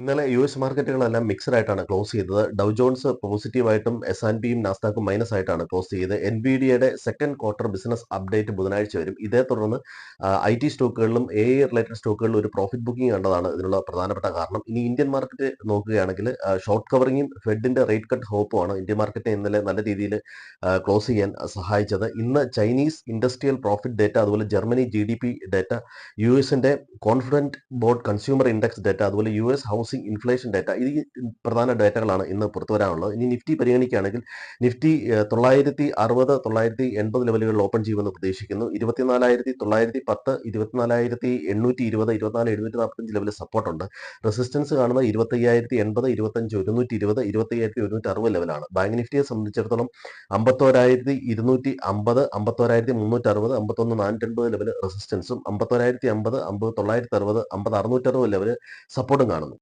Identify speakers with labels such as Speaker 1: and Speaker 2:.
Speaker 1: ഇന്നലെ യുഎസ് മാർക്കറ്റുകളെല്ലാം മിക്സഡ് ആയിട്ടാണ് ക്ലോസ് ചെയ്തത്. ഡൗ ജോൺസ് പോസിറ്റീവായിട്ടും എസ്&പിയും നാസ്ഡാക്കും മൈനസ് ആയിട്ടാണ് ക്ലോസ് ചെയ്തത്. എൻവിഡിയയുടെ സെക്കൻഡ് ക്വാർട്ടർ ബിസിനസ് അപ്ഡേറ്റ് ബുധനാഴ്ച വരും. ഇതേ തുടർന്ന് ഐ.ടി സ്റ്റോക്കുകളിലും എ.ഐ റിലേറ്റഡ് സ്റ്റോക്കുകളിലും ഒരു പ്രോഫിറ്റ് ബുക്കിംഗ് കണ്ടതാണ് ഇതിനുള്ള പ്രധാനപ്പെട്ട കാരണം. ഇനി ഇന്ത്യൻ മാർക്കറ്റ് നോക്കുകയാണെങ്കിൽ ഷോർട്ട് കവറിങ്ങും ഫെഡിന്റെ റേറ്റ് കട്ട് ഹോപ്പുമാണ് ഇന്ത്യൻ മാർക്കറ്റിനെ ഇന്നലെ നല്ല രീതിയിൽ ക്ലോസ് ചെയ്യാൻ സഹായിച്ചത്. ഇന്ന് ചൈനീസ് ഇൻഡസ്ട്രിയൽ പ്രോഫിറ്റ് ഡേറ്റ, അതുപോലെ ജർമ്മനി GDP ഡേറ്റ, യുഎസിന്റെ confident board consumer index data, അതുപോലെ യുഎസ് ഹൗസിംഗ് ഇൻഫ്ലേഷൻ ഡേറ്റ, ഈ പ്രധാന ഡേറ്റകളാണ് ഇന്ന് പുറത്തു വരാനുള്ളത്. ഇനി നിഫ്റ്റി പരിഗണിക്കുകയാണെങ്കിൽ നിഫ്റ്റി 960 980 ലെവലുകളിൽ ഓപ്പൺ ചെയ്യുമെന്ന് പ്രതീക്ഷിക്കുന്നു. 24,910, 24,820, 24,745 ലെവലിൽ സപ്പോർട്ടുണ്ട്. റെസിസ്റ്റൻസ് കാണുന്നത് 25,080, 25,120, 25,160 ലെവലാണ്. ബാങ്ക് നിഫ്റ്റിയെ സംബന്ധിച്ചിടത്തോളം 51,250, 51,360, 51,480 ലെവൽ റെസിസ്റ്റൻസും, 51,050, 50,960, 50,660 ലെവൽ സപ്പോർട്ടും കാണുന്നു.